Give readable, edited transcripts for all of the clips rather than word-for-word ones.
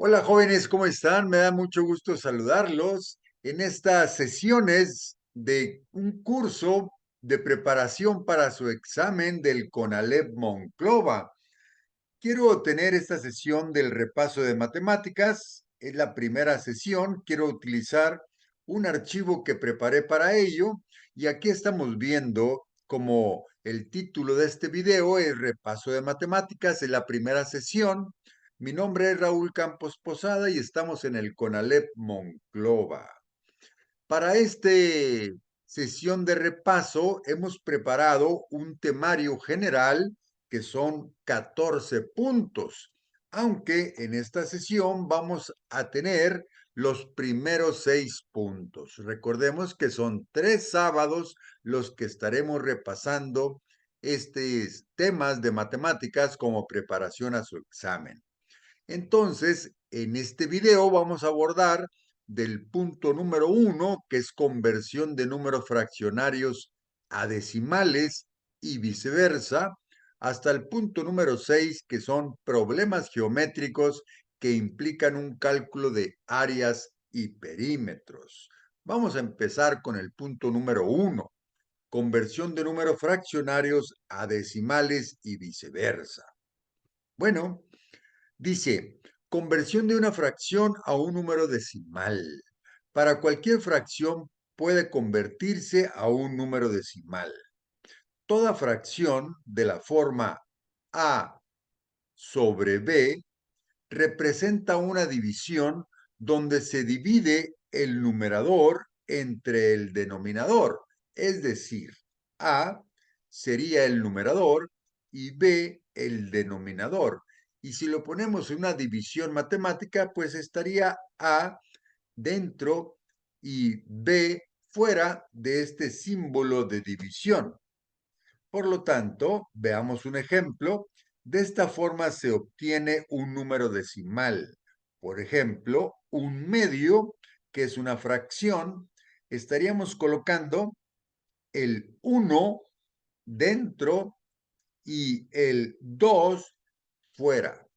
Hola jóvenes, ¿cómo están? Me da mucho gusto saludarlos en estas sesiones de un curso de preparación para su examen del CONALEP Monclova. Quiero tener esta sesión del repaso de matemáticas. Es la primera sesión. Quiero utilizar un archivo que preparé para ello. Y aquí estamos viendo como el título de este video es Repaso de Matemáticas. Es la primera sesión. Mi nombre es Raúl Campos Posada y estamos en el CONALEP Monclova. Para esta sesión de repaso hemos preparado un temario general que son 14 puntos, aunque en esta sesión vamos a tener los primeros 6 puntos. Recordemos que son 3 sábados los que estaremos repasando estos temas de matemáticas como preparación a su examen. Entonces, en este video vamos a abordar del punto número 1, que es conversión de números fraccionarios a decimales y viceversa, hasta el punto número 6, que son problemas geométricos que implican un cálculo de áreas y perímetros. Vamos a empezar con el punto número 1, conversión de números fraccionarios a decimales y viceversa. Bueno, dice, conversión de una fracción a un número decimal. Para cualquier fracción puede convertirse a un número decimal. Toda fracción de la forma A sobre B representa una división donde se divide el numerador entre el denominador, es decir, A sería el numerador y B el denominador. Y si lo ponemos en una división matemática, pues estaría A dentro y B fuera de este símbolo de división. Por lo tanto, veamos un ejemplo. De esta forma se obtiene un número decimal. Por ejemplo, un medio, que es una fracción, estaríamos colocando el 1 dentro y el 2 fuera.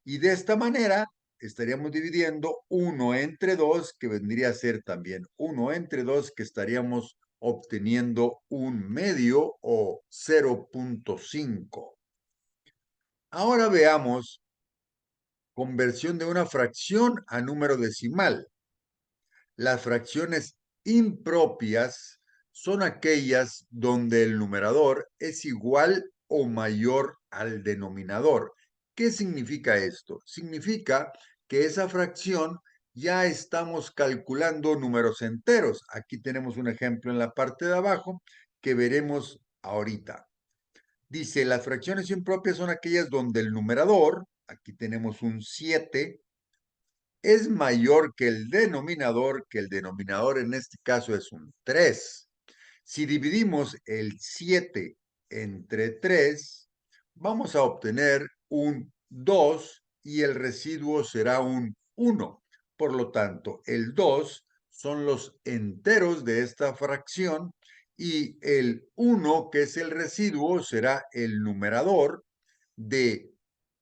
Y de esta manera estaríamos dividiendo 1 entre 2, que vendría a ser también 1 entre 2, que estaríamos obteniendo un medio o 0.5. Ahora veamos conversión de una fracción a número decimal. Las fracciones impropias son aquellas donde el numerador es igual o mayor al denominador. ¿Qué significa esto? Significa que esa fracción ya estamos calculando números enteros. Aquí tenemos un ejemplo en la parte de abajo que veremos ahorita. Dice, las fracciones impropias son aquellas donde el numerador, aquí tenemos un 7, es mayor que el denominador en este caso es un 3. Si dividimos el 7 entre 3, vamos a obtener un 2 y el residuo será un 1. Por lo tanto, el 2 son los enteros de esta fracción y el 1, que es el residuo, será el numerador de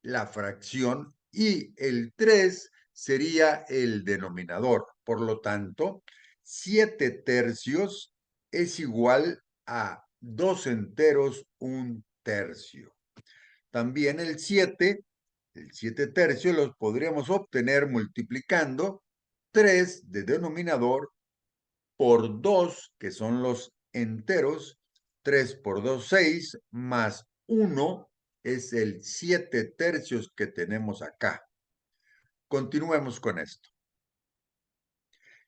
la fracción y el 3 sería el denominador. Por lo tanto, 7 tercios es igual a 2 enteros, un tercio. También el 7 tercios los podríamos obtener multiplicando 3 de denominador por 2, que son los enteros. 3 por 2, 6, más 1 es el 7 tercios que tenemos acá. Continuemos con esto.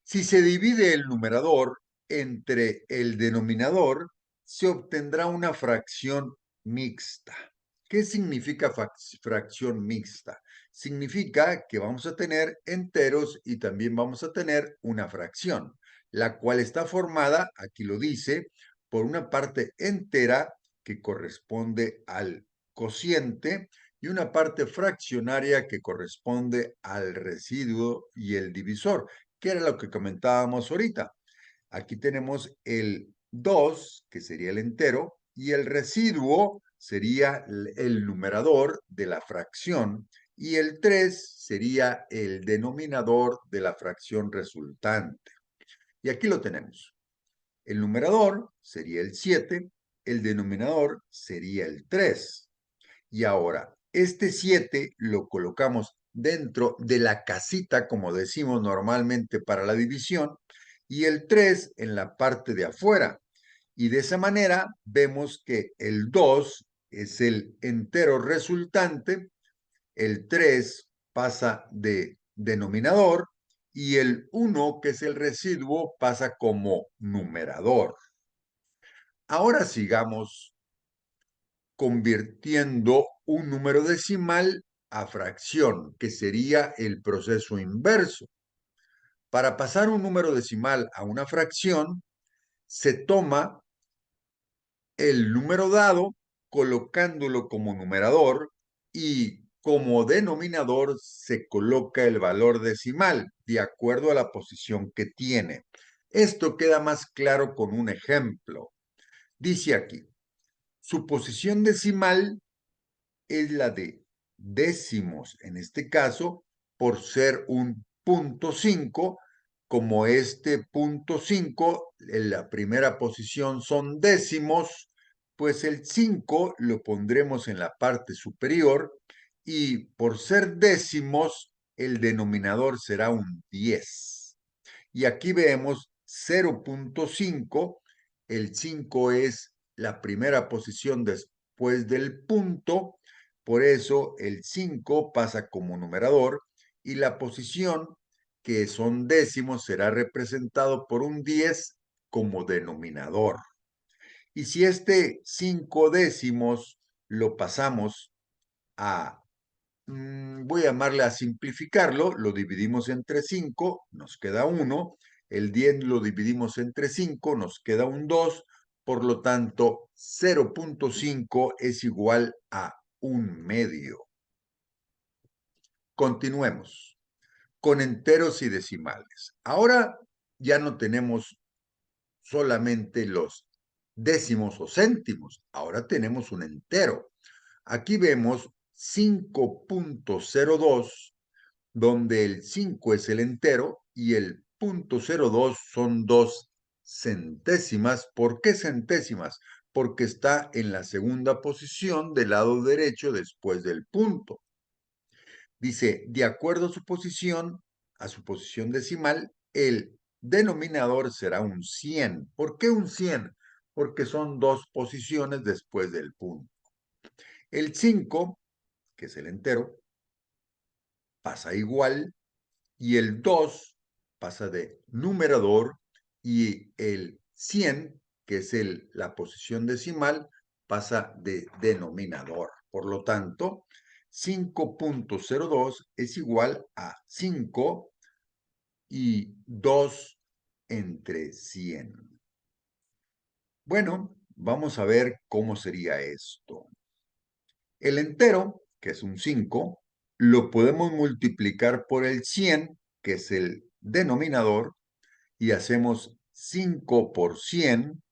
Si se divide el numerador entre el denominador, se obtendrá una fracción mixta. ¿Qué significa fracción mixta? Significa que vamos a tener enteros y también vamos a tener una fracción, la cual está formada, aquí lo dice, por una parte entera que corresponde al cociente y una parte fraccionaria que corresponde al residuo y el divisor, que era lo que comentábamos ahorita. Aquí tenemos el 2, que sería el entero, y el residuo sería el numerador de la fracción, y el 3 sería el denominador de la fracción resultante. Y aquí lo tenemos. El numerador sería el 7, el denominador sería el 3. Y ahora, este 7 lo colocamos dentro de la casita, como decimos normalmente para la división, y el 3 en la parte de afuera. Y de esa manera vemos que el 2 es el entero resultante, el 3 pasa de denominador y el 1, que es el residuo, pasa como numerador. Ahora sigamos convirtiendo un número decimal a fracción, que sería el proceso inverso. Para pasar un número decimal a una fracción, se toma el número dado colocándolo como numerador y como denominador se coloca el valor decimal de acuerdo a la posición que tiene. Esto queda más claro con un ejemplo. Dice aquí, su posición decimal es la de décimos, en este caso, por ser un punto 5, como este punto 5, en la primera posición son décimos, pues el 5 lo pondremos en la parte superior y por ser décimos, el denominador será un 10. Y aquí vemos 0.5, el 5 es la primera posición después del punto, por eso el 5 pasa como numerador y la posición, que son décimos, será representado por un 10 como denominador. Y si este 5 décimos lo pasamos a voy a llamarle a simplificarlo, lo dividimos entre 5, nos queda 1, el 10 lo dividimos entre 5, nos queda un 2, por lo tanto 0.5 es igual a 1/2. Continuemos con enteros y decimales. Ahora ya no tenemos solamente los décimos o céntimos, ahora tenemos un entero. Aquí vemos 5.02, donde el 5 es el entero y el 0.02 son 2 centésimas. ¿Por qué centésimas? Porque está en la segunda posición del lado derecho después del punto. Dice, de acuerdo a su posición decimal, el denominador será un 100. ¿Por qué un 100? Porque son 2 posiciones después del punto. El 5, que es el entero, pasa igual y el 2 pasa de numerador y el 100, que es la posición decimal, pasa de denominador. Por lo tanto, 5.02 es igual a 5 y 2 entre 100. Bueno, vamos a ver cómo sería esto. El entero, que es un 5, lo podemos multiplicar por el 100, que es el denominador, y hacemos 5 por 100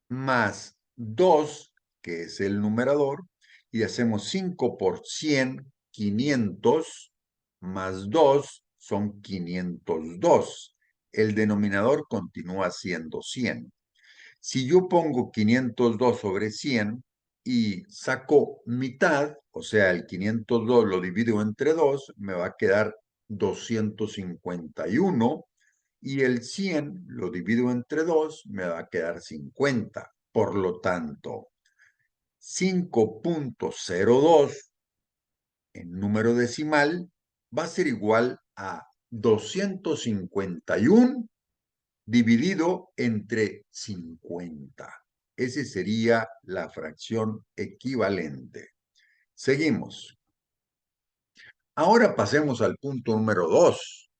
más 2, que es el numerador, y hacemos 5 por 100, 500, más 2 son 502. El denominador continúa siendo 100. Si yo pongo 502 sobre 100 y saco mitad, o sea, el 502 lo divido entre 2, me va a quedar 251 y el 100 lo divido entre 2, me va a quedar 50. Por lo tanto, 5.02 en número decimal va a ser igual a 251 dividido entre 50. Esa sería la fracción equivalente. Seguimos. Ahora pasemos al punto número 2.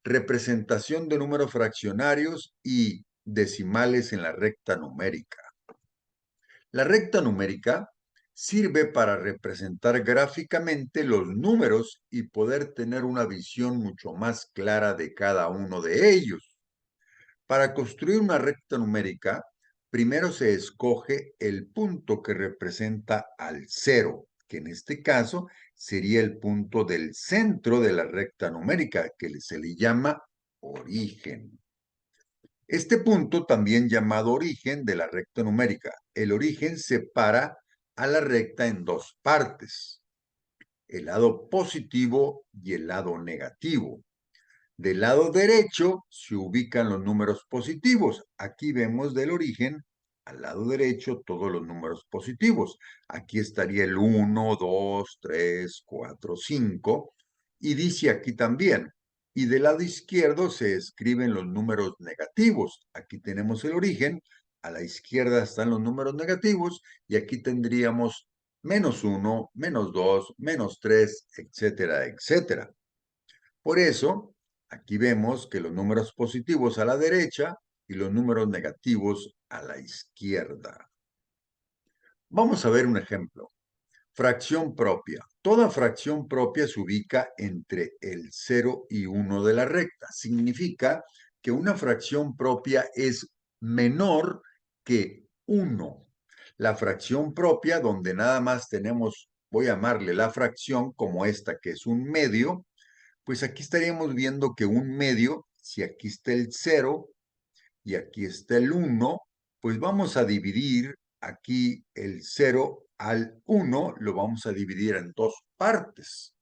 Representación de números fraccionarios y decimales en la recta numérica. La recta numérica sirve para representar gráficamente los números y poder tener una visión mucho más clara de cada uno de ellos. Para construir una recta numérica, primero se escoge el punto que representa al 0, que en este caso sería el punto del centro de la recta numérica, que se le llama origen. Este punto, también llamado origen de la recta numérica, el origen separa a la recta en dos partes, el lado positivo y el lado negativo. Del lado derecho se ubican los números positivos. Aquí vemos del origen al lado derecho todos los números positivos. Aquí estaría el 1, 2, 3, 4, 5. Y dice aquí también. Y del lado izquierdo se escriben los números negativos. Aquí tenemos el origen. A la izquierda están los números negativos. Y aquí tendríamos -1, -2, -3, etcétera, etcétera. Por eso, aquí vemos que los números positivos a la derecha y los números negativos a la izquierda. Vamos a ver un ejemplo. Fracción propia. Toda fracción propia se ubica entre el 0 y 1 de la recta. Significa que una fracción propia es menor que 1. La fracción propia, donde nada más tenemos, voy a llamarle la fracción como esta, que es un medio, pues aquí estaríamos viendo que un medio, si aquí está el 0 y aquí está el 1, pues vamos a dividir aquí el 0 al 1, lo vamos a dividir en dos partes.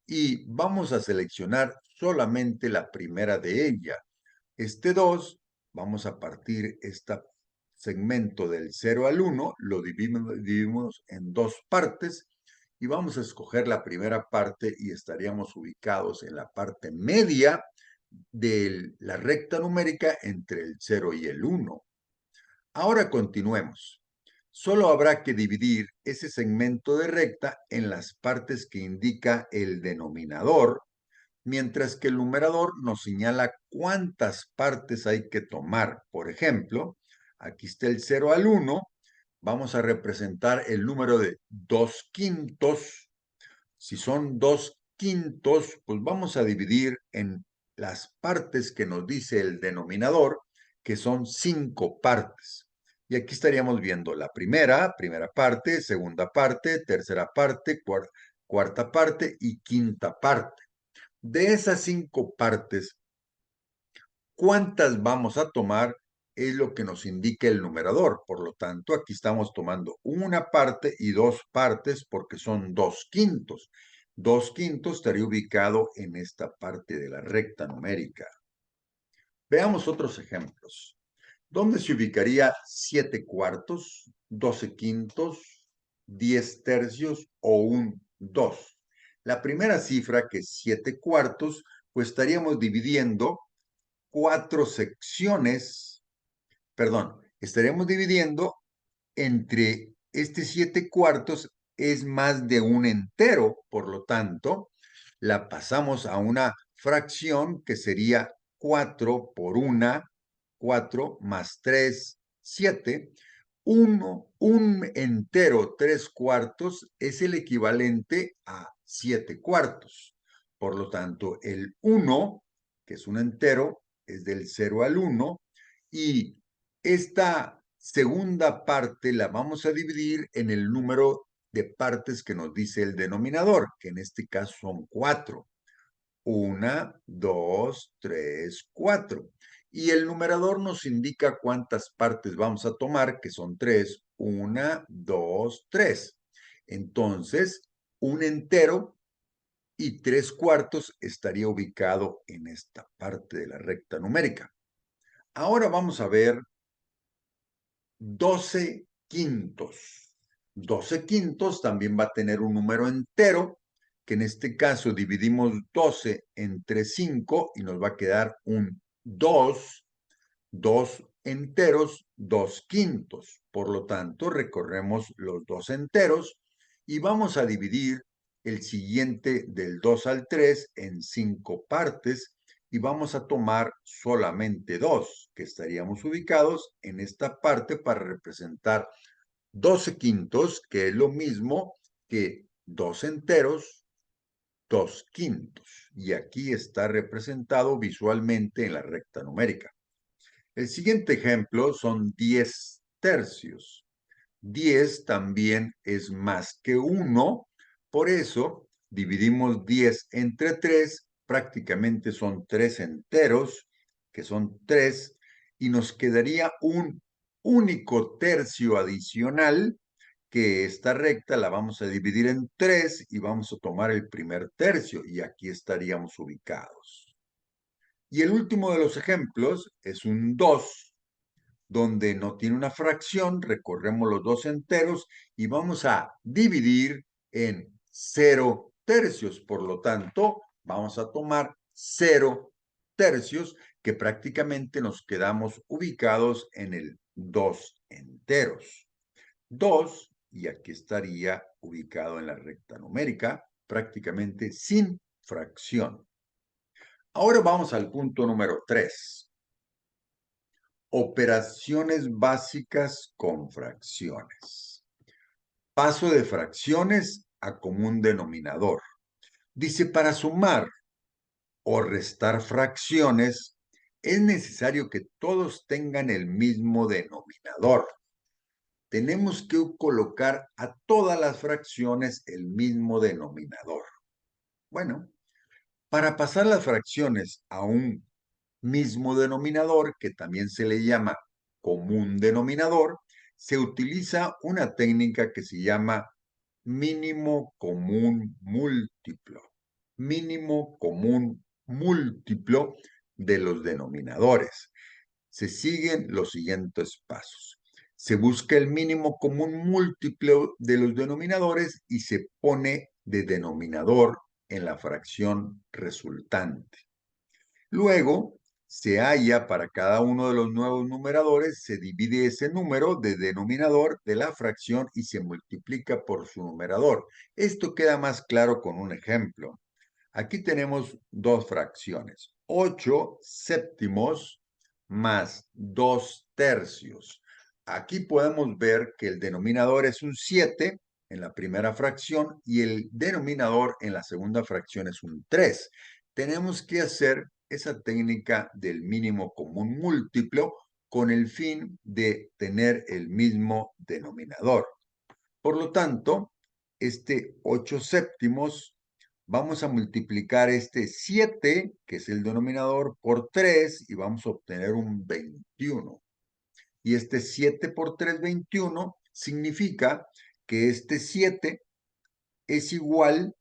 Y vamos a seleccionar solamente la primera de ella. Este 2, vamos a partir este segmento del 0 al 1, lo dividimos en dos partes y vamos a escoger la primera parte y estaríamos ubicados en la parte media de la recta numérica entre el 0 y el 1. Ahora continuemos. Solo habrá que dividir ese segmento de recta en las partes que indica el denominador, mientras que el numerador nos señala cuántas partes hay que tomar. Por ejemplo, aquí está el 0 al 1, vamos a representar el número de 2/5. Si son 2/5, pues vamos a dividir en las partes que nos dice el denominador, que son 5 partes. Y aquí estaríamos viendo la primera parte, segunda parte, tercera parte, cuarta parte y quinta parte. De esas 5 partes, ¿cuántas vamos a tomar? Es lo que nos indica el numerador. Por lo tanto, aquí estamos tomando una parte y dos partes porque son 2/5. 2/5 estaría ubicado en esta parte de la recta numérica. Veamos otros ejemplos. ¿Dónde se ubicaría 7/4, 12/5, 10/3 o un 2? La primera cifra, que es 7/4, pues estaríamos dividiendo 4 secciones, perdón, estaríamos dividiendo entre este 7/4 es más de un entero, por lo tanto, la pasamos a una fracción que sería 4 por 1, 4 más 3, 7. Un entero 3/4 es el equivalente a 7/4. Por lo tanto, el 1, que es un entero, es del 0 al 1, y esta segunda parte la vamos a dividir en el número de partes que nos dice el denominador, que en este caso son 4. 1, 2, 3, 4. Y el numerador nos indica cuántas partes vamos a tomar, que son 3. 1, 2, 3. Entonces, un entero y 3/4 estaría ubicado en esta parte de la recta numérica. Ahora vamos a ver 12/5. 12/5 también va a tener un número entero, que en este caso dividimos 12 entre 5 y nos va a quedar un 2, 2 enteros, 2/5. Por lo tanto, recorremos los dos enteros y vamos a dividir el siguiente del 2 al 3 en 5 partes y vamos a tomar solamente 2, que estaríamos ubicados en esta parte para representar 12/5, que es lo mismo que 2 enteros, 2/5. Y aquí está representado visualmente en la recta numérica. El siguiente ejemplo son 10/3. 10 también es más que 1, por eso dividimos 10 entre 3, prácticamente son 3 enteros, que son 3, y nos quedaría un único tercio adicional, que esta recta la vamos a dividir en 3 y vamos a tomar el primer tercio, y aquí estaríamos ubicados. Y el último de los ejemplos es un 2, donde no tiene una fracción, recorremos los dos enteros y vamos a dividir en 0 tercios. Por lo tanto, vamos a tomar 0 tercios, que prácticamente nos quedamos ubicados en el 2 enteros. 2, y aquí estaría ubicado en la recta numérica, prácticamente sin fracción. Ahora vamos al punto número 3. Operaciones básicas con fracciones. Paso de fracciones a común denominador. Dice, para sumar o restar fracciones, es necesario que todos tengan el mismo denominador. Tenemos que colocar a todas las fracciones el mismo denominador. Bueno, para pasar las fracciones a un mismo denominador, que también se le llama común denominador, se utiliza una técnica que se llama mínimo común múltiplo. Mínimo común múltiplo de los denominadores. Se siguen los siguientes pasos. Se busca el mínimo común múltiplo de los denominadores y se pone de denominador en la fracción resultante. Luego, se halla para cada uno de los nuevos numeradores, se divide ese número de denominador de la fracción y se multiplica por su numerador. Esto queda más claro con un ejemplo. Aquí tenemos dos fracciones, 8 séptimos más 2 tercios. Aquí podemos ver que el denominador es un 7 en la primera fracción y el denominador en la segunda fracción es un 3. Tenemos que hacer esa técnica del mínimo común múltiplo con el fin de tener el mismo denominador. Por lo tanto, este 8 séptimos, vamos a multiplicar este 7, que es el denominador, por 3 y vamos a obtener un 21. Y este 7 por 3, 21, significa que este 7 es igual,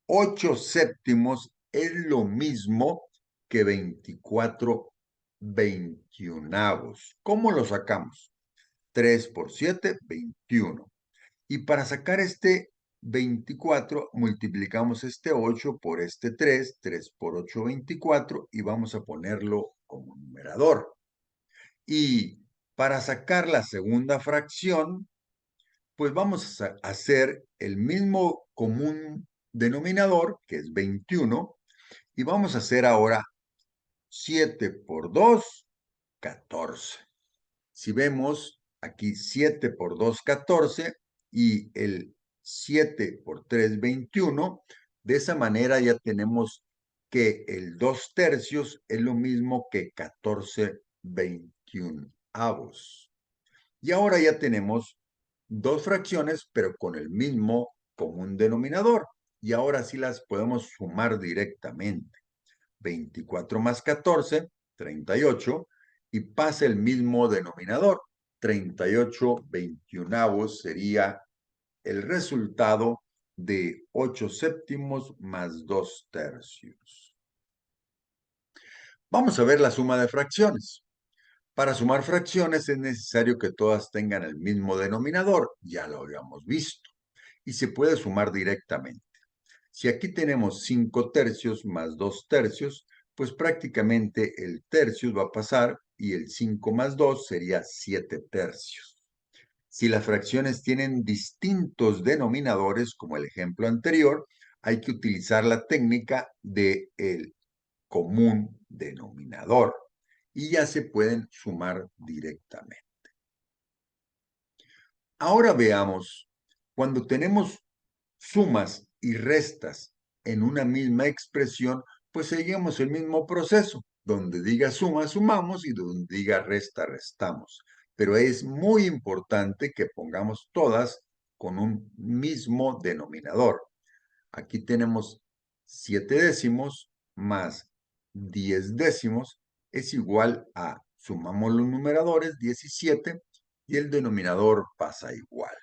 8 séptimos es lo mismo que 24 veintiunavos. ¿Cómo lo sacamos? 3 por 7, 21. Y para sacar este 24, multiplicamos este 8 por este 3, 3 por 8, 24, y vamos a ponerlo como numerador. Y para sacar la segunda fracción, pues vamos a hacer el mismo común denominador, que es 21, y vamos a hacer ahora 7 por 2, 14. Si vemos aquí 7 por 2, 14 y el 7 por 3, 21, de esa manera ya tenemos que el 2 tercios es lo mismo que 14 veintiunavos. Y ahora ya tenemos dos fracciones, pero con el mismo común denominador. Y ahora sí las podemos sumar directamente. 24 más 14, 38, y pasa el mismo denominador. 38 veintiunavos sería el resultado de 8 séptimos más 2 tercios. Vamos a ver la suma de fracciones. Para sumar fracciones es necesario que todas tengan el mismo denominador, ya lo habíamos visto, y se puede sumar directamente. Si aquí tenemos 5 tercios más 2 tercios, pues prácticamente el tercio va a pasar y el 5 más 2 sería 7 tercios. Si las fracciones tienen distintos denominadores, como el ejemplo anterior, hay que utilizar la técnica del común denominador y ya se pueden sumar directamente. Ahora veamos, cuando tenemos sumas y restas en una misma expresión, pues seguimos el mismo proceso. Donde diga suma, sumamos y donde diga resta, restamos. pero es muy importante que pongamos todas con un mismo denominador. Aquí tenemos 7 décimos más 10 décimos es igual a, sumamos los numeradores, 17, y el denominador pasa igual.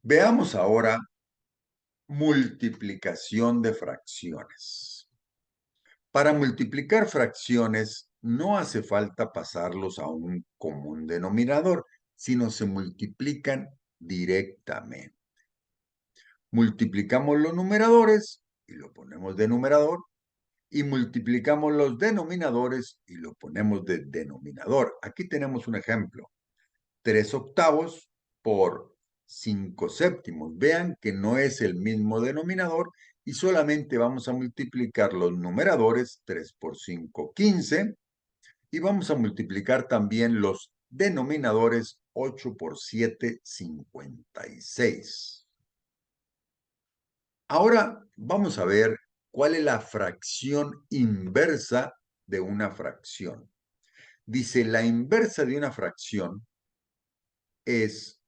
Veamos ahora multiplicación de fracciones. Para multiplicar fracciones no hace falta pasarlos a un común denominador, sino se multiplican directamente. Multiplicamos los numeradores y lo ponemos de numerador, y multiplicamos los denominadores y lo ponemos de denominador. Aquí tenemos un ejemplo. 3 octavos por 5 séptimos. Vean que no es el mismo denominador y solamente vamos a multiplicar los numeradores. 3 por 5, 15. Y vamos a multiplicar también los denominadores. 8 por 7, 56. Ahora vamos a ver cuál es la fracción inversa de una fracción. Dice, la inversa de una fracción es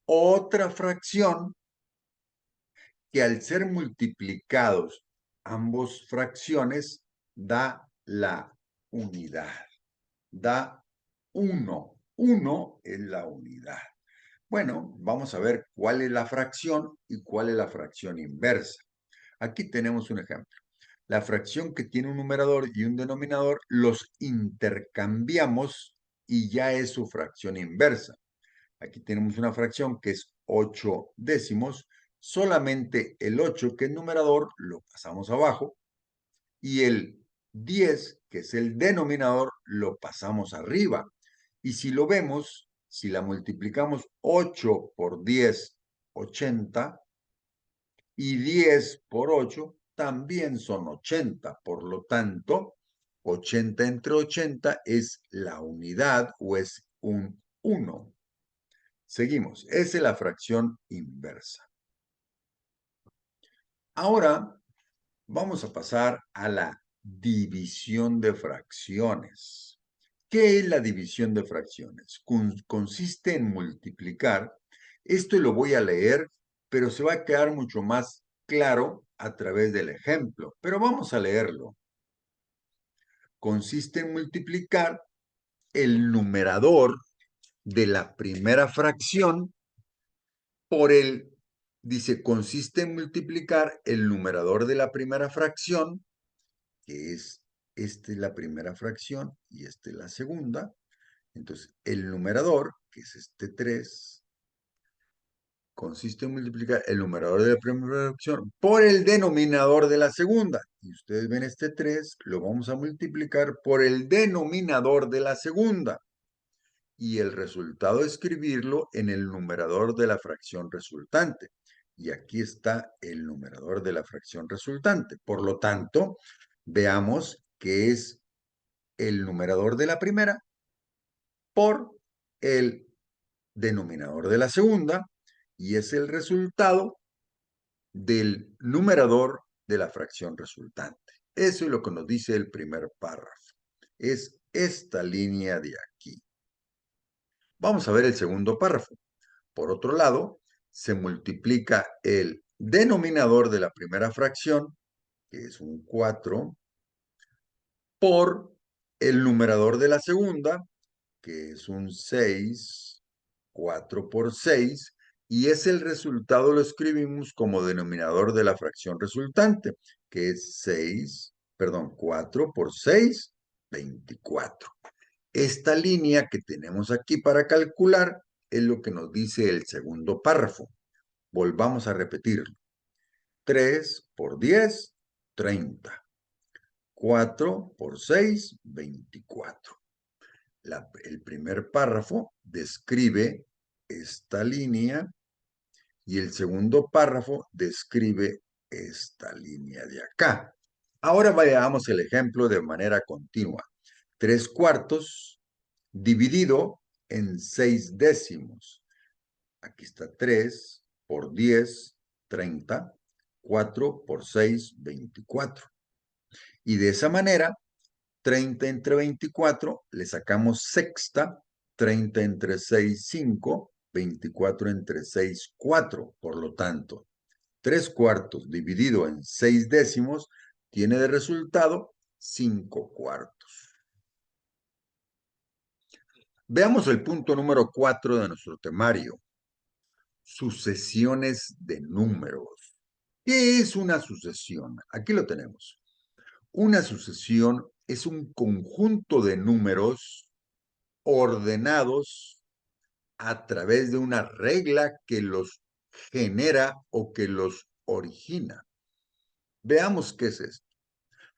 otra fracción que al ser multiplicados ambos fracciones da la unidad, da 1. 1 es la unidad. Bueno, vamos a ver cuál es la fracción y cuál es la fracción inversa. Aquí tenemos un ejemplo. La fracción que tiene un numerador y un denominador los intercambiamos y ya es su fracción inversa. Aquí tenemos una fracción que es 8 décimos. Solamente el 8, que es numerador, lo pasamos abajo. Y el 10, que es el denominador, lo pasamos arriba. Y si lo vemos, si la multiplicamos 8 por 10, 80. Y 10 por 8 también son 80. Por lo tanto, 80 entre 80 es la unidad o es un 1. Seguimos. Esa es la fracción inversa. Ahora vamos a pasar a la división de fracciones. ¿Qué es la división de fracciones? Consiste en multiplicar. Esto lo voy a leer, pero se va a quedar mucho más claro a través del ejemplo. Pero vamos a leerlo. Consiste en multiplicar el numerador de la primera fracción por el, dice, consiste en multiplicar el numerador de la primera fracción, que es, esta es la primera fracción y esta es la segunda. Entonces, el numerador, que es este 3, consiste en multiplicar el numerador de la primera fracción por el denominador de la segunda. Y ustedes ven este 3, lo vamos a multiplicar por el denominador de la segunda. Y el resultado escribirlo en el numerador de la fracción resultante. Y aquí está el numerador de la fracción resultante. Por lo tanto, veamos que es el numerador de la primera por el denominador de la segunda, y es el resultado del numerador de la fracción resultante. Eso es lo que nos dice el primer párrafo. Es esta línea de aquí. Vamos a ver el segundo párrafo. Por otro lado, se multiplica el denominador de la primera fracción, que es un 4, por el numerador de la segunda, que es un 6, 4 por 6, y es el resultado, lo escribimos como denominador de la fracción resultante, que es 4 por 6, 24. Esta línea que tenemos aquí para calcular es lo que nos dice el segundo párrafo. Volvamos a repetirlo. 3 por 10, 30. 4 por 6, 24. El primer párrafo describe esta línea y el segundo párrafo describe esta línea de acá. Ahora veamos el ejemplo de manera continua. 3 cuartos dividido en 6 décimos. Aquí está 3 por 10, 30. 4 por 6, 24. Y de esa manera, 30 entre 24, le sacamos sexta 30 entre 6, 5. 24 entre 6, 4. Por lo tanto, 3 cuartos dividido en 6 décimos tiene de resultado 5 cuartos. Veamos el punto número 4 de nuestro temario. Sucesiones de números. ¿Qué es una sucesión? Aquí lo tenemos. Una sucesión es un conjunto de números ordenados a través de una regla que los genera o que los origina. Veamos qué es esto.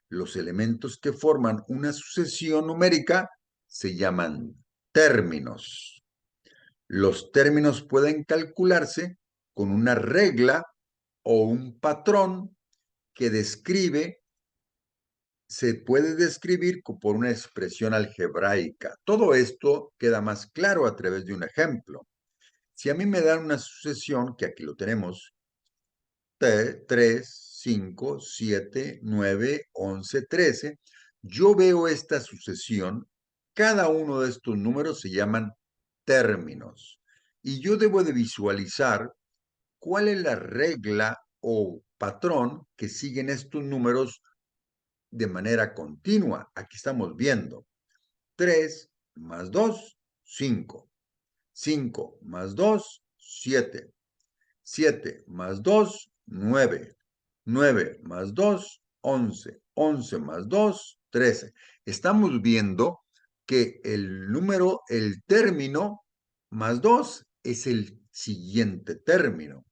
Los elementos que forman una sucesión numérica se llaman términos. Los términos pueden calcularse con una regla o un patrón que se puede describir por una expresión algebraica. Todo esto queda más claro a través de un ejemplo. Si a mí me dan una sucesión, que aquí lo tenemos, 3, 5, 7, 9, 11, 13, yo veo esta sucesión, cada uno de estos números se llaman términos, y yo debo de visualizar cuál es la regla o patrón que siguen estos números de manera continua. Aquí estamos viendo 3 más 2, 5. 5 más 2, 7. 7 más 2, 9. 9 más 2, 11. 11 más 2, 13. Estamos viendo que el término más 2 es el siguiente término.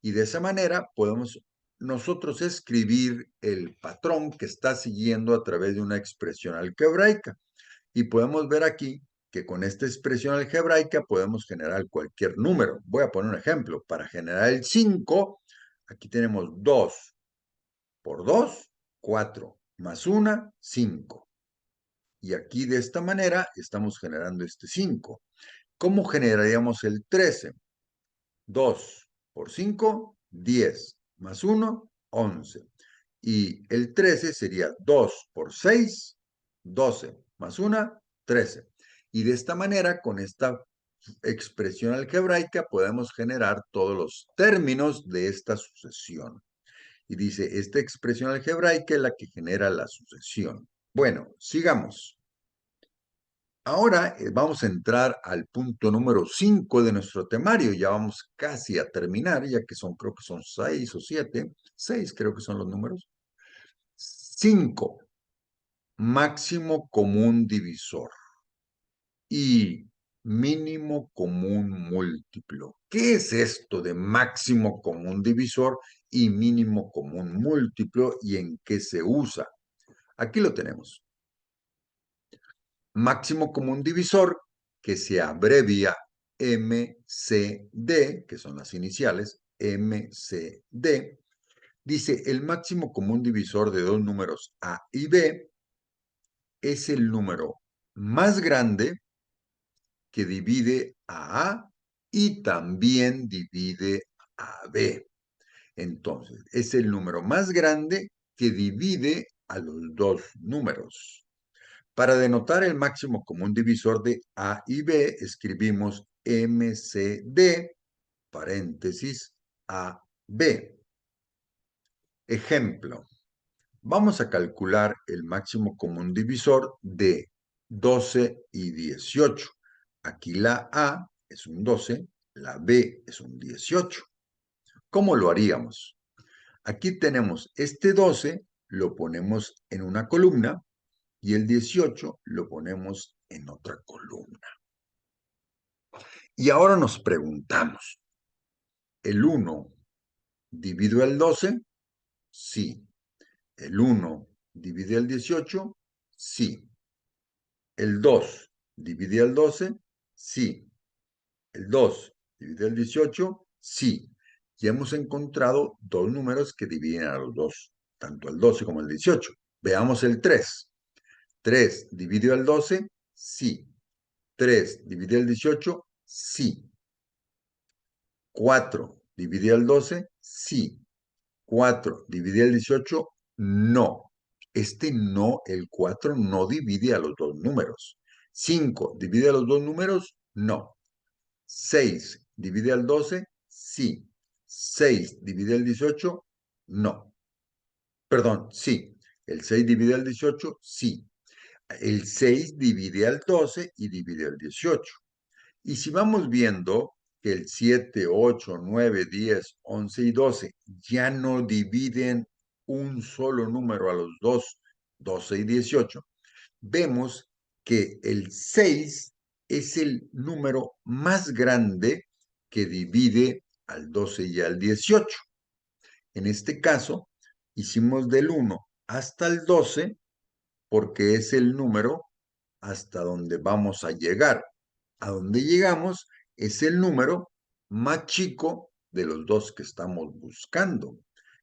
Y de esa manera podemos nosotros escribir el patrón que está siguiendo a través de una expresión algebraica. Y podemos ver aquí que con esta expresión algebraica podemos generar cualquier número. Voy a poner un ejemplo. Para generar el 5, aquí tenemos 2 por 2, 4, más 1, 5. Y aquí de esta manera estamos generando este 5. ¿Cómo generaríamos el 13? 2 por 5, 10, más 1, 11. Y el 13 sería 2 por 6, 12, más 1, 13. Y de esta manera, con esta expresión algebraica, podemos generar todos los términos de esta sucesión. Y dice, esta expresión algebraica es la que genera la sucesión. Bueno, sigamos. Ahora vamos a entrar al punto número 5 de nuestro temario. Ya vamos casi a terminar, ya que creo que son 6 o 7. 6 creo que son los números. 5. Máximo común divisor. Y mínimo común múltiplo. ¿Qué es esto de máximo común divisor y mínimo común múltiplo y en qué se usa? Aquí lo tenemos. Máximo común divisor, que se abrevia MCD, que son las iniciales, MCD, dice el máximo común divisor de dos números A y B es el número más grande que divide a y también divide a B. Entonces, es el número más grande que divide a los dos números. Para denotar el máximo común divisor de A y B, escribimos MCD, paréntesis, AB. Ejemplo, vamos a calcular el máximo común divisor de 12 y 18. Aquí la A es un 12, la B es un 18. ¿Cómo lo haríamos? Aquí tenemos este 12, lo ponemos en una columna, y el 18 lo ponemos en otra columna. Y ahora nos preguntamos, ¿el 1 divide el 12? Sí. ¿El 1 divide el 18? Sí. ¿El 2 divide el 12? Sí. ¿El 2 divide el 18? Sí. Ya hemos encontrado dos números que dividen a los dos, tanto el 12 como el 18. Veamos el 3. ¿3 divide el 12? Sí. 3 divide el 18, sí. 4 divide el 12, sí. 4 divide el 18, no. El 4 no divide a los dos números. 5 divide a los dos números, No. 6 divide al 12, sí. 6 divide al 18, no. Perdón, sí. El 6 divide al 18, sí. El 6 divide al 12 y divide al 18. Y si vamos viendo que el 7, 8, 9, 10, 11 y 12 ya no dividen un solo número a los dos, 12 y 18, vemos que el 6 es el número más grande que divide al 12 y al 18. En este caso, hicimos del 1 hasta el 12 porque es el número hasta donde vamos a llegar. A donde llegamos es el número más chico de los dos que estamos buscando.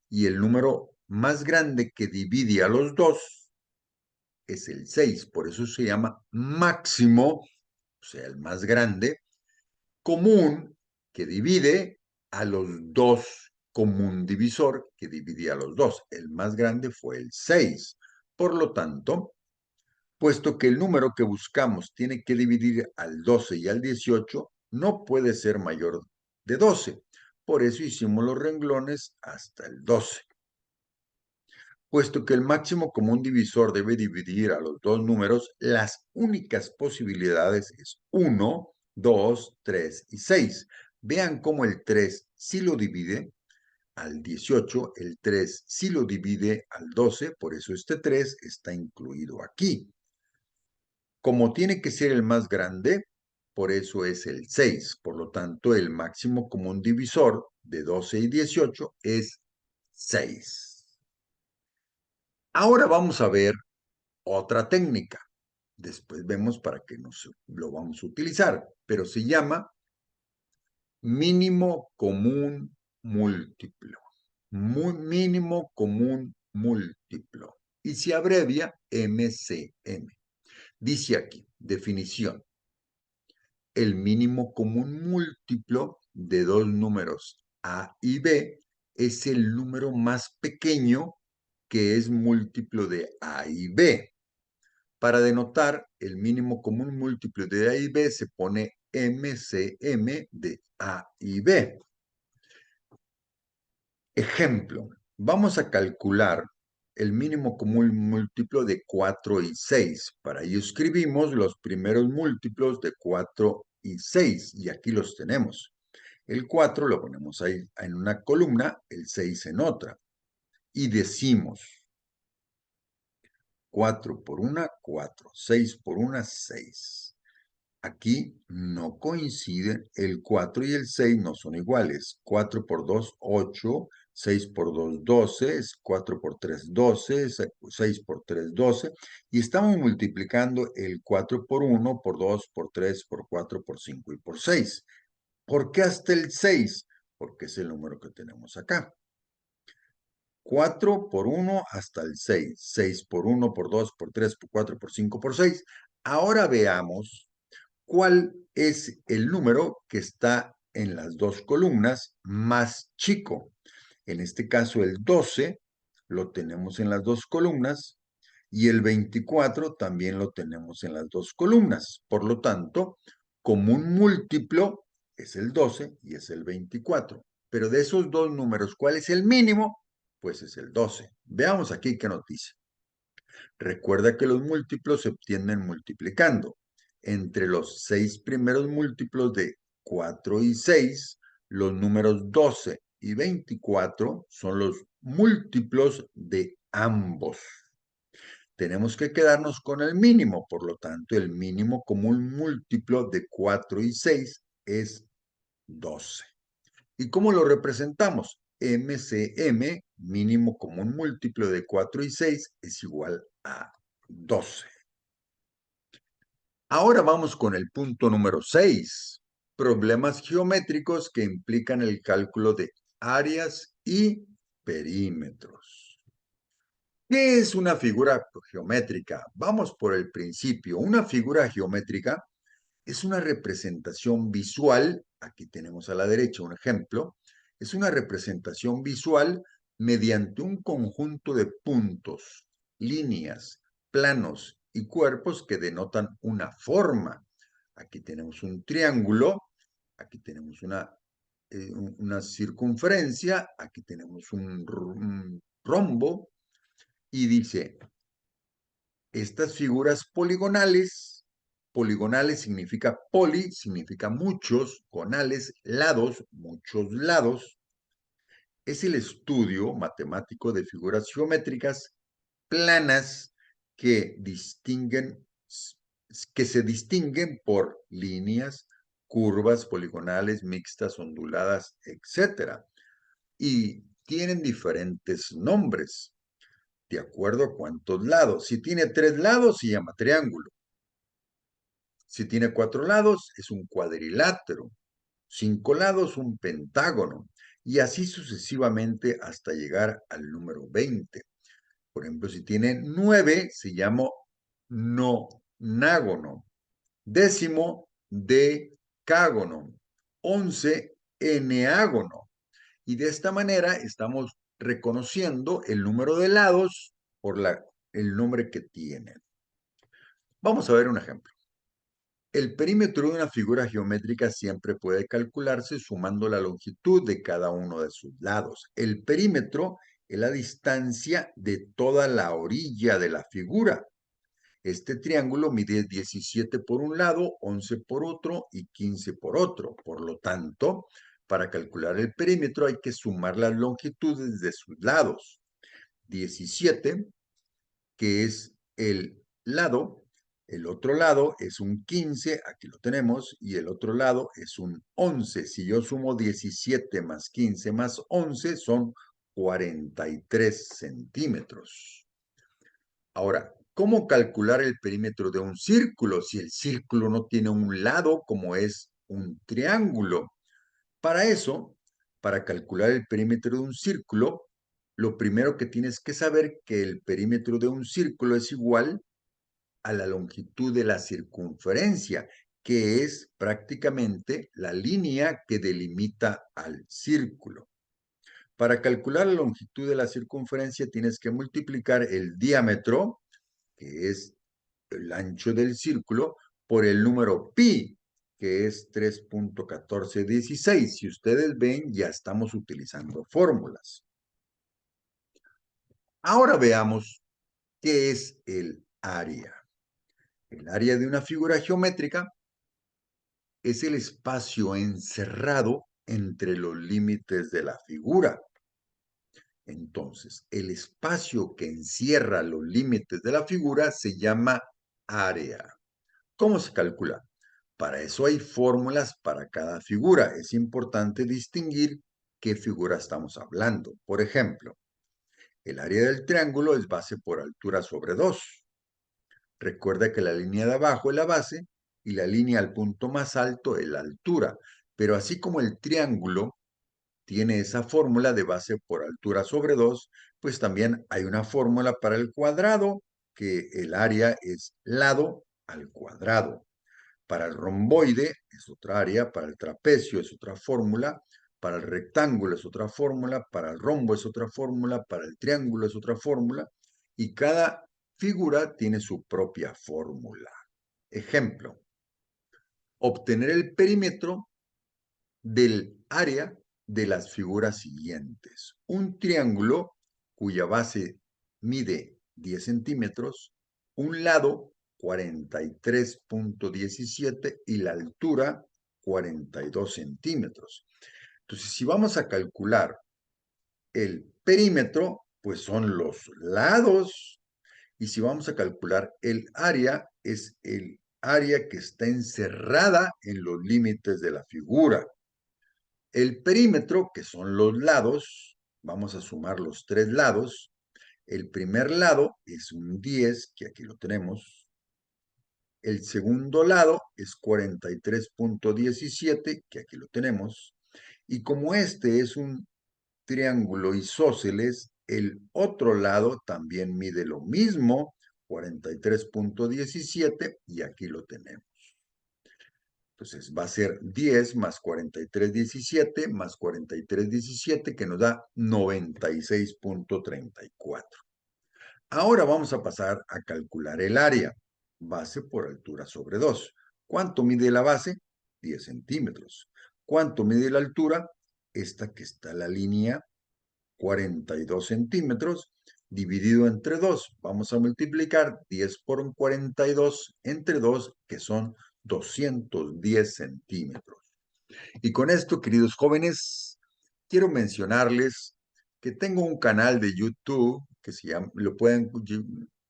Y el número más grande que divide a los dos es el 6. Por eso se llama máximo, o sea, el más grande, común que divide a los dos, común divisor que divide a los dos. El más grande fue el 6. Por lo tanto, puesto que el número que buscamos tiene que dividir al 12 y al 18, no puede ser mayor de 12. Por eso hicimos los renglones hasta el 12. Puesto que el máximo común divisor debe dividir a los dos números, las únicas posibilidades es 1, 2, 3 y 6. Vean cómo el 3 sí lo divide al 18, el 3 sí lo divide al 12, por eso este 3 está incluido aquí. Como tiene que ser el más grande, por eso es el 6. Por lo tanto, el máximo común divisor de 12 y 18 es 6. Ahora vamos a ver otra técnica. Después vemos para qué lo vamos a utilizar, pero se llama mínimo común múltiplo. Mínimo común múltiplo. Y se abrevia MCM. Dice aquí, definición. El mínimo común múltiplo de dos números A y B es el número más pequeño que es múltiplo de A y B. Para denotar el mínimo común múltiplo de A y B se pone MCM de A y B. Ejemplo, vamos a calcular el mínimo común múltiplo de 4 y 6. Para ello escribimos los primeros múltiplos de 4 y 6 y aquí los tenemos. El 4 lo ponemos ahí en una columna, el 6 en otra. Y decimos 4 por 1, 4, 6 por 1, 6. Aquí no coinciden, el 4 y el 6 no son iguales. 4 por 2, 8, 6 por 2, 12, 4 por 3, 12, 6 por 3, 12. Y estamos multiplicando el 4 por 1, por 2, por 3, por 4, por 5 y por 6. ¿Por qué hasta el 6? Porque es el número que tenemos acá. 4 por 1 hasta el 6. 6 por 1, por 2, por 3, por 4, por 5, por 6. Ahora veamos cuál es el número que está en las dos columnas más chico. En este caso, el 12 lo tenemos en las dos columnas y el 24 también lo tenemos en las dos columnas. Por lo tanto, común múltiplo es el 12 y es el 24. Pero de esos dos números, ¿cuál es el mínimo? Pues es el 12. Veamos aquí qué nos dice. Recuerda que los múltiplos se obtienen multiplicando. Entre los 6 primeros múltiplos de 4 y 6, los números 12 y 24 son los múltiplos de ambos. Tenemos que quedarnos con el mínimo, por lo tanto, el mínimo común múltiplo de 4 y 6 es 12. ¿Y cómo lo representamos? MCM, mínimo común múltiplo de 4 y 6, es igual a 12. Ahora vamos con el punto número 6. Problemas geométricos que implican el cálculo de áreas y perímetros. ¿Qué es una figura geométrica? Vamos por el principio. Una figura geométrica es una representación visual, aquí tenemos a la derecha un ejemplo, es una representación visual mediante un conjunto de puntos, líneas, planos y cuerpos que denotan una forma. Aquí tenemos un triángulo, aquí tenemos una circunferencia, aquí tenemos un rombo, y dice, estas figuras poligonales, poligonales significa poli, significa muchos, gonales, lados, muchos lados, es el estudio matemático de figuras geométricas planas que se distinguen por líneas, curvas, poligonales, mixtas, onduladas, etc. Y tienen diferentes nombres, de acuerdo a cuántos lados. Si tiene 3 lados, se llama triángulo. Si tiene 4 lados, es un cuadrilátero. 5 lados, un pentágono. Y así sucesivamente hasta llegar al número 20. Por ejemplo, si tiene 9, se llama nonágono. Décimo, decágono. 11, eneágono. Y de esta manera estamos reconociendo el número de lados por el nombre que tienen. Vamos a ver un ejemplo. El perímetro de una figura geométrica siempre puede calcularse sumando la longitud de cada uno de sus lados. El perímetro es la distancia de toda la orilla de la figura. Este triángulo mide 17 por un lado, 11 por otro y 15 por otro. Por lo tanto, para calcular el perímetro hay que sumar las longitudes de sus lados. 17, que es el lado, el otro lado es un 15, aquí lo tenemos, y el otro lado es un 11. Si yo sumo 17 más 15 más 11, son 43 centímetros. Ahora, ¿cómo calcular el perímetro de un círculo si el círculo no tiene un lado como es un triángulo? Para eso, para calcular el perímetro de un círculo, lo primero que tienes que saber que el perímetro de un círculo es igual a la longitud de la circunferencia, que es prácticamente la línea que delimita al círculo. Para calcular la longitud de la circunferencia tienes que multiplicar el diámetro, que es el ancho del círculo, por el número pi, que es 3.1416. Si ustedes ven, ya estamos utilizando fórmulas. Ahora veamos qué es el área. El área de una figura geométrica es el espacio encerrado entre los límites de la figura. Entonces, el espacio que encierra los límites de la figura se llama área. ¿Cómo se calcula? Para eso hay fórmulas para cada figura. Es importante distinguir qué figura estamos hablando. Por ejemplo, el área del triángulo es base por altura sobre 2. Recuerda que la línea de abajo es la base y la línea al punto más alto es la altura. Pero así como el triángulo tiene esa fórmula de base por altura sobre 2, pues también hay una fórmula para el cuadrado, que el área es lado al cuadrado. Para el romboide es otra área, para el trapecio es otra fórmula, para el rectángulo es otra fórmula, para el rombo es otra fórmula, para el triángulo es otra fórmula, y cada figura tiene su propia fórmula. Ejemplo, obtener el perímetro del área de las figuras siguientes. Un triángulo cuya base mide 10 centímetros, un lado 43.17 y la altura 42 centímetros. Entonces, si vamos a calcular el perímetro, pues son los lados, y si vamos a calcular el área, es el área que está encerrada en los límites de la figura. El perímetro, que son los lados, vamos a sumar los 3 lados. El primer lado es un 10, que aquí lo tenemos. El segundo lado es 43.17, que aquí lo tenemos. Y como este es un triángulo isósceles, el otro lado también mide lo mismo, 43.17, y aquí lo tenemos. Entonces va a ser 10 más 43.17 más 43.17, que nos da 96.34. Ahora vamos a pasar a calcular el área, base por altura sobre 2. ¿Cuánto mide la base? 10 centímetros. ¿Cuánto mide la altura? Esta que está la línea, 42 centímetros, dividido entre 2. Vamos a multiplicar 10 por 42 entre 2, que son 210 centímetros. Y con esto, queridos jóvenes, quiero mencionarles que tengo un canal de YouTube que se llama, lo pueden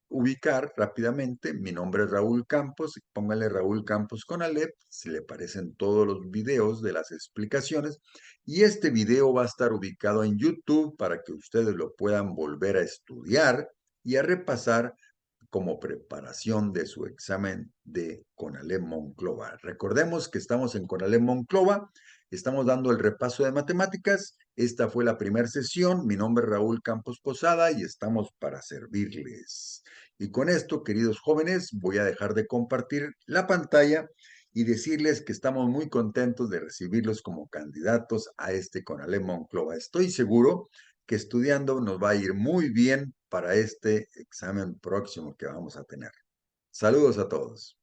ubicar rápidamente. Mi nombre es Raúl Campos. Póngale Raúl Campos con Alep, si le parecen todos los videos de las explicaciones. Y este video va a estar ubicado en YouTube para que ustedes lo puedan volver a estudiar y a repasar como preparación de su examen de CONALEP Monclova. Recordemos que estamos en CONALEP Monclova, estamos dando el repaso de matemáticas. Esta fue la primera sesión. Mi nombre es Raúl Campos Posada y estamos para servirles. Y con esto, queridos jóvenes, voy a dejar de compartir la pantalla y decirles que estamos muy contentos de recibirlos como candidatos a este CONALEP Monclova. Estoy seguro que estudiando nos va a ir muy bien para este examen próximo que vamos a tener. Saludos a todos.